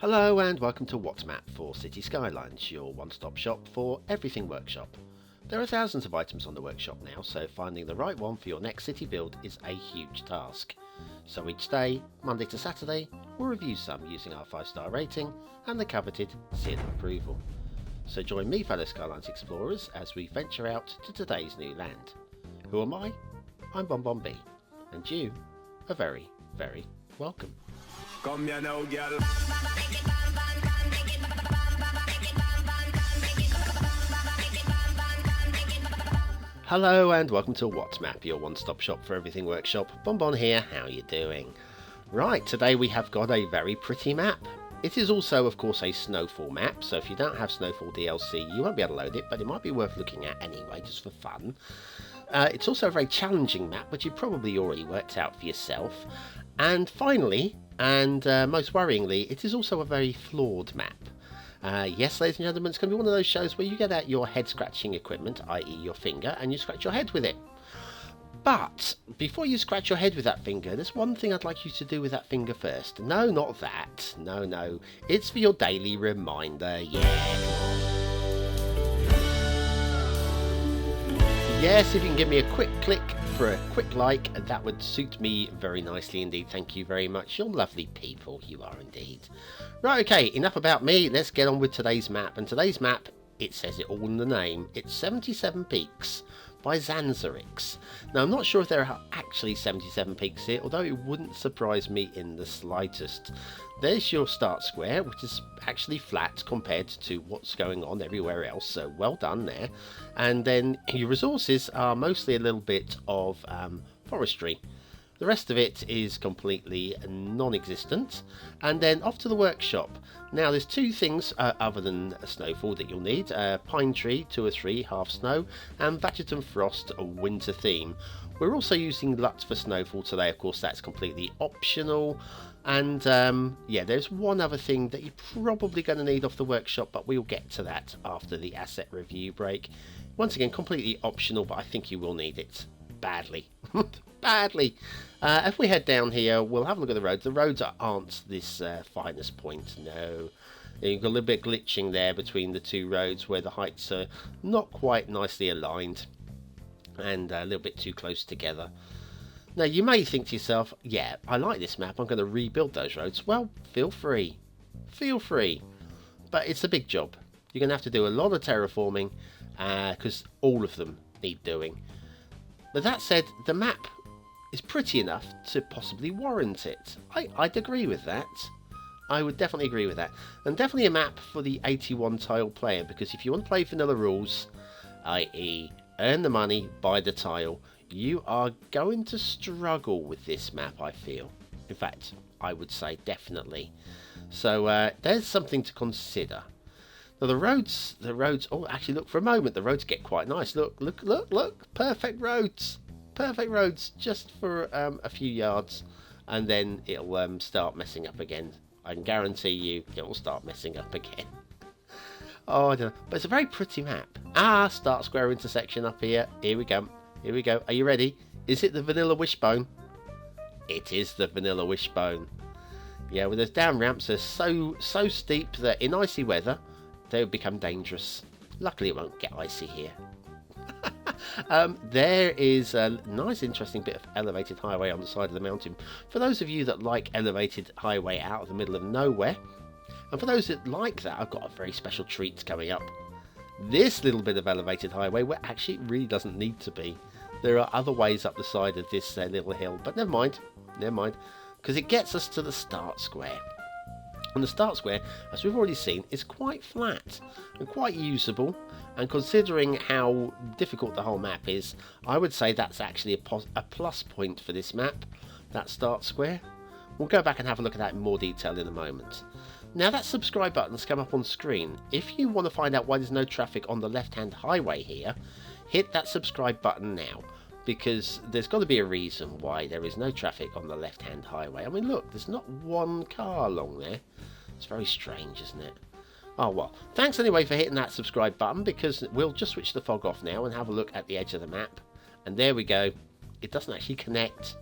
Hello and welcome to What's Map for Cities Skylines, your one-stop shop for everything workshop. There are thousands of items on the workshop now, so finding the right one for your next city build is a huge task. So each day, Monday to Saturday, we'll review some using our 5-star rating and the coveted seal of approval. So join me, fellow Skylines explorers, as we venture out to today's new land. Who am I? I'm BonBonB, and you are very, very welcome. Come here now, girl. Hello and welcome to What's Map, your one-stop shop for everything workshop. BonBon here, how you doing? Right, today we have got a very pretty map. It is also, of course, a snowfall map, so if you don't have snowfall DLC, you won't be able to load it, but it might be worth looking at anyway, just for fun. It's also a very challenging map, which you probably already worked out for yourself. And finally, and most worryingly, it is also a very flawed map. Yes, ladies and gentlemen, it's going to be one of those shows where you get out your head-scratching equipment, i.e. your finger, and you scratch your head with it. But before you scratch your head with that finger, there's one thing I'd like you to do with that finger first. No, not that. No. It's for your daily reminder. Yes, if you can give me a quick click for a quick like, that would suit me very nicely indeed. Thank you very much. You're lovely people, you are indeed. Right, okay, enough about me. Let's get on with today's map. And today's map, it says it all in the name. It's 77 Peaks by Zanzarix. Now, I'm not sure if there are actually 77 peaks here, although it wouldn't surprise me in the slightest. There's your start square, which is actually flat compared to what's going on everywhere else, so well done there. And then your resources are mostly a little bit of forestry. The rest of it is completely non-existent. And then off to the workshop. Now there's two things other than a snowfall that you'll need. Pine tree, 2 or 3, half snow, and Veggetum Frost, a winter theme. We're also using LUT for snowfall today, of course that's completely optional. And yeah, there's one other thing that you're probably going to need off the workshop, but we'll get to that after the asset review break. Once again, completely optional, but I think you will need it badly. Badly. If we head down here, we'll have a look at the roads. The roads aren't this finest point, no. You've got a little bit glitching there between the two roads where the heights are not quite nicely aligned and a little bit too close together. Now you may think to yourself, yeah, I like this map, I'm going to rebuild those roads. Well, feel free. Feel free. But it's a big job. You're going to have to do a lot of terraforming because all of them need doing. But that said, the map is pretty enough to possibly warrant it. I'd agree with that. I would definitely agree with that. And definitely a map for the 81 tile player, because if you want to play vanilla rules, i.e. earn the money, buy the tile, you are going to struggle with this map, I feel. In fact, I would say definitely. So there's something to consider. Now the roads, oh actually look, for a moment the roads get quite nice. Look, perfect roads, just for a few yards, and then it'll start messing up again. I can guarantee you it will start messing up again. Oh, I don't know, but it's a very pretty map. Start square intersection up here. Here we go. Are you ready? Is it the vanilla wishbone? It is the vanilla wishbone. Yeah, well, those down ramps are so steep that in icy weather they would become dangerous. Luckily it won't get icy here. There is a nice interesting bit of elevated highway on the side of the mountain. For those of you that like elevated highway out of the middle of nowhere, and for those that like that, I've got a very special treat coming up. This little bit of elevated highway, where actually it really doesn't need to be. There are other ways up the side of this little hill, but never mind, because it gets us to the start square. And the start square, as we've already seen, is quite flat and quite usable. And considering how difficult the whole map is, I would say that's actually a plus point for this map, that start square. We'll go back and have a look at that in more detail in a moment. Now that subscribe button's come up on screen. If you want to find out why there's no traffic on the left-hand highway here, hit that subscribe button now. Because there's got to be a reason why there is no traffic on the left-hand highway. I mean, look, there's not one car along there. It's very strange, isn't it? Oh, well, thanks anyway for hitting that subscribe button, because we'll just switch the fog off now and have a look at the edge of the map. And there we go. It doesn't actually connect.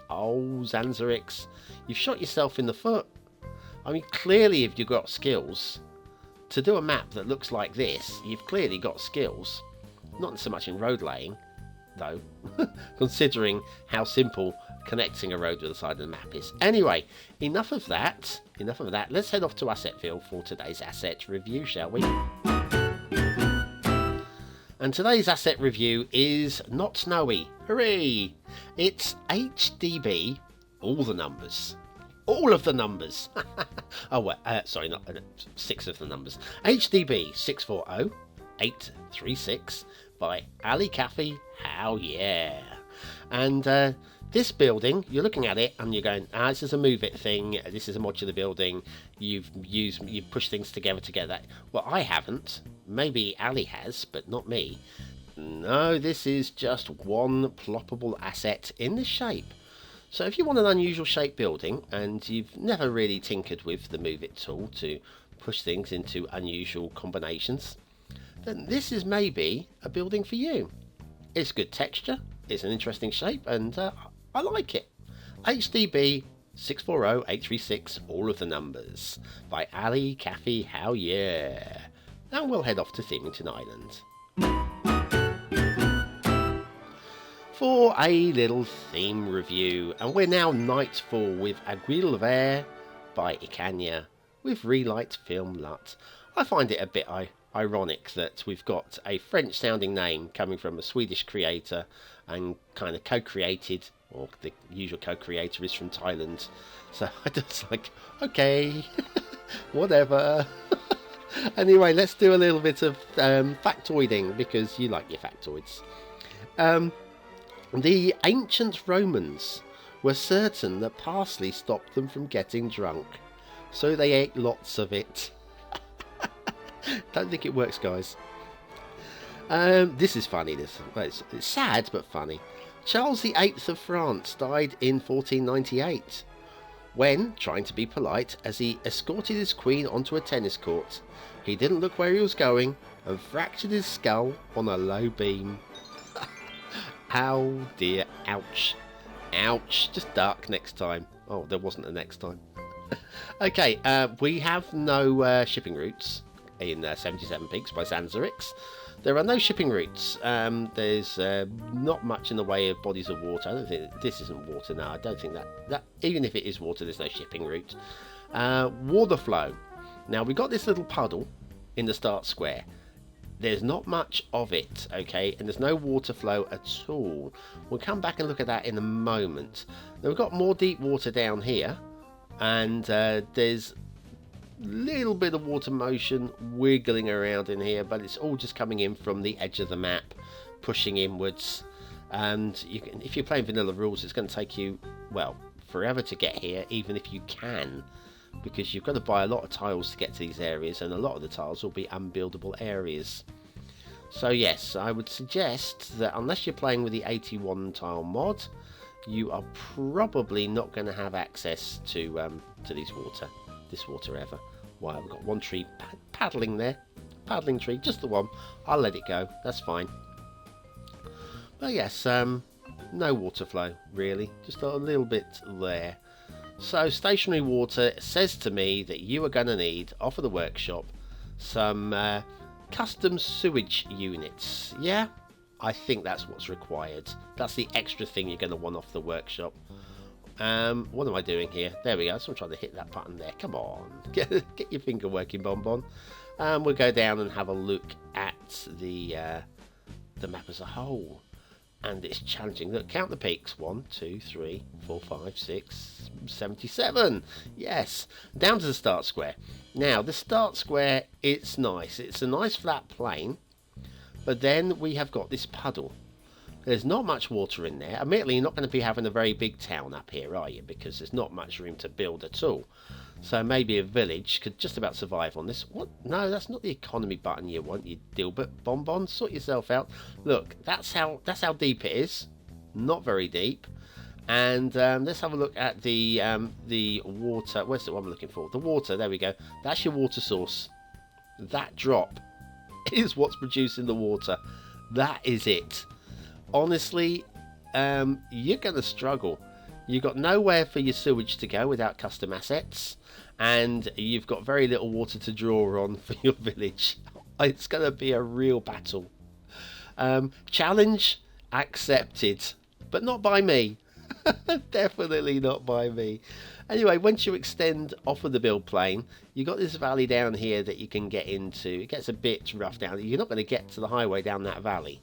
Oh, Zanzarix, you've shot yourself in the foot. I mean, clearly if you've got skills to do a map that looks like this, you've clearly got skills. Not so much in road laying, though, considering how simple connecting a road with the side of the map is. Anyway, enough of that. Let's head off to Assetville for today's asset review, shall we? And today's asset review is not snowy. Hooray! It's HDB, all the numbers. All of the numbers. Oh, well, sorry, not 6 of the numbers. HDB 640836 by Ali Caffey. How yeah! And this building, you're looking at it and you're going, this is a move it thing. This is a modular building. You push things together to get that. Well, I haven't. Maybe Ali has, but not me. No, this is just one ploppable asset in this shape. So if you want an unusual shape building and you've never really tinkered with the move it tool to push things into unusual combinations, then this is maybe a building for you. It's good texture, it's an interesting shape, and I like it. HDB 640836, all of the numbers, by Ali Caffey. How yeah! Now we'll head off to Themington Island for a little theme review, and we're now Nightfall with Aiguille Vert by Icania with Relight Film Lut. I find it a bit ironic that we've got a French sounding name coming from a Swedish creator and kind of co-created, or the usual co-creator is from Thailand, so I just like, okay, whatever. Anyway, let's do a little bit of factoiding, because you like your factoids. The ancient Romans were certain that parsley stopped them from getting drunk, so they ate lots of it. Don't think it works, guys. This is funny. It's sad but funny. Charles VIII of France died in 1498 when, trying to be polite, as he escorted his queen onto a tennis court, he didn't look where he was going and fractured his skull on a low beam. Ow dear, ouch. Ouch. Just duck next time. Oh, there wasn't a next time. Okay, we have no shipping routes in 77 Peaks by Zanzarix. There are no shipping routes. There's not much in the way of bodies of water. I don't think this isn't water now. I don't think that even if it is water, there's no shipping route. Water flow. Now we got this little puddle in the start square. There's not much of it, okay, and there's no water flow at all. We'll come back and look at that in a moment. Now we've got more deep water down here, and there's a little bit of water motion wiggling around in here, but it's all just coming in from the edge of the map, pushing inwards. And you can, if you're playing vanilla rules, it's going to take you, well, forever to get here, even if you can, because you've got to buy a lot of tiles to get to these areas, and a lot of the tiles will be unbuildable areas. So yes, I would suggest that unless you're playing with the 81 tile mod, you are probably not going to have access to this water ever. Wow, we've got one tree paddling there, paddling tree, just the one. I'll let it go, that's fine. But yes, no water flow really, just a little bit there. So stationary water says to me that you are going to need, off of the workshop, some custom sewage units. Yeah, I think that's what's required. That's the extra thing you're going to want off the workshop. What am I doing here? There we go. So I'm trying to hit that button there. Come on, get your finger working, BonBon. We'll go down and have a look at the map as a whole. And it's challenging. Look, count the peaks. 1, 2, 3, 4, 5, 6, 77. Yes. Down to the start square. Now, the start square, it's nice. It's a nice flat plane. But then we have got this puddle. There's not much water in there. Admittedly, you're not going to be having a very big town up here, are you? Because there's not much room to build at all. So maybe a village could just about survive on this. What? No, that's not the economy button you want, you Dilbert. BonBon, sort yourself out. Look, that's how deep it is. Not very deep. And let's have a look at the water. Where's the one I'm looking for? The water. There we go. That's your water source. That drop is what's producing the water. That is it. Honestly, you're going to struggle. You've got nowhere for your sewage to go without custom assets, and you've got very little water to draw on for your village. It's going to be a real battle. Challenge accepted, but not by me. Definitely not by me. Anyway, once you extend off of the build plane, you got this valley down here that you can get into. It gets a bit rough down. You're not going to get to the highway down that valley.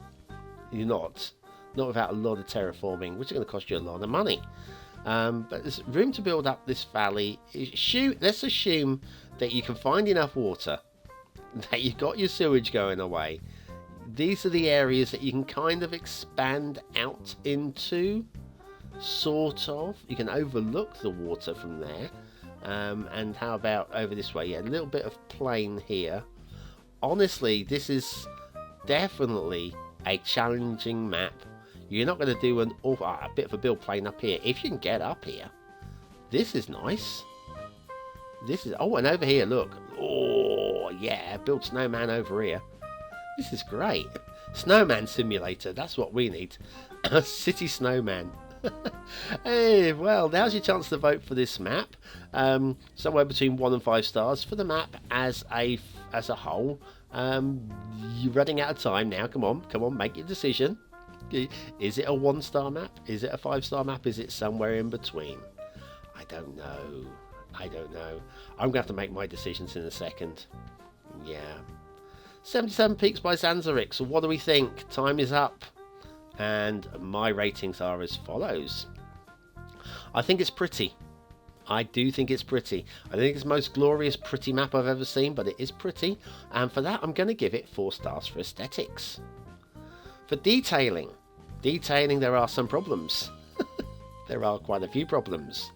You're not without a lot of terraforming, which is going to cost you a lot of money. But there's room to build up this valley. Let's assume that you can find enough water, that you've got your sewage going away. These are the areas that you can kind of expand out into, sort of. You can overlook the water from there. And how about over this way? Yeah, a little bit of plain here. Honestly, this is definitely a challenging map. You're not going to do a bit of a build plane up here. If you can get up here, this is nice. And over here, look. Oh, yeah, build snowman over here. This is great. Snowman simulator, that's what we need. City snowman. Hey, well, now's your chance to vote for this map. Somewhere between 1 and 5 stars for the map as a whole. You're running out of time now. Come on, make your decision. Is it a 1-star map? Is it a 5-star map? Is it somewhere in between? I don't know. I'm going to have to make my decisions in a second. Yeah. 77 Peaks by Zanzarix. What do we think? Time is up. And my ratings are as follows. I think it's pretty. I do think it's pretty. I think it's the most glorious pretty map I've ever seen, but it is pretty. And for that, I'm going to give it 4 stars for aesthetics. For detailing, there are some problems. There are quite a few problems.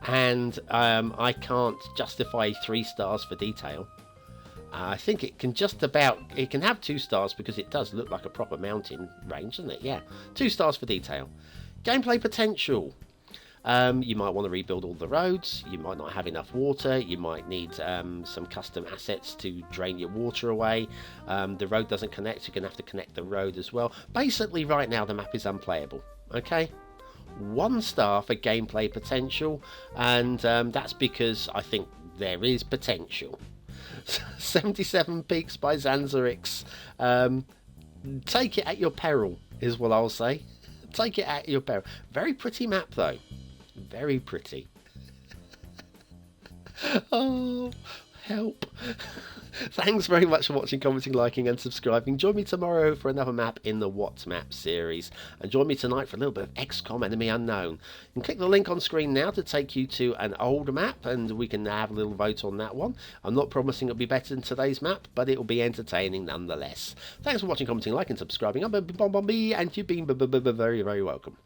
And I can't justify 3 stars for detail. I think it can it can have 2 stars because it does look like a proper mountain range, doesn't it? Yeah, 2 stars for detail. Gameplay potential. You might want to rebuild all the roads. You might not have enough water. You might need some custom assets to drain your water away. The road doesn't connect. You're going to have to connect the road as well. Basically, right now, the map is unplayable. Okay? 1 star for gameplay potential. And that's because I think there is potential. 77 Peaks by Zanzarix. Take it at your peril, is what I'll say. Take it at your peril. Very pretty map, though. Very pretty. Oh, help. Thanks very much for watching, commenting, liking and subscribing. Join me tomorrow for another map in the What Map series. And join me tonight for a little bit of XCOM Enemy Unknown. You can click the link on screen now to take you to an old map, and we can have a little vote on that one. I'm not promising it'll be better than today's map, but it'll be entertaining nonetheless. Thanks for watching, commenting, liking, subscribing. I'm BonBonB, and you've been very, very welcome.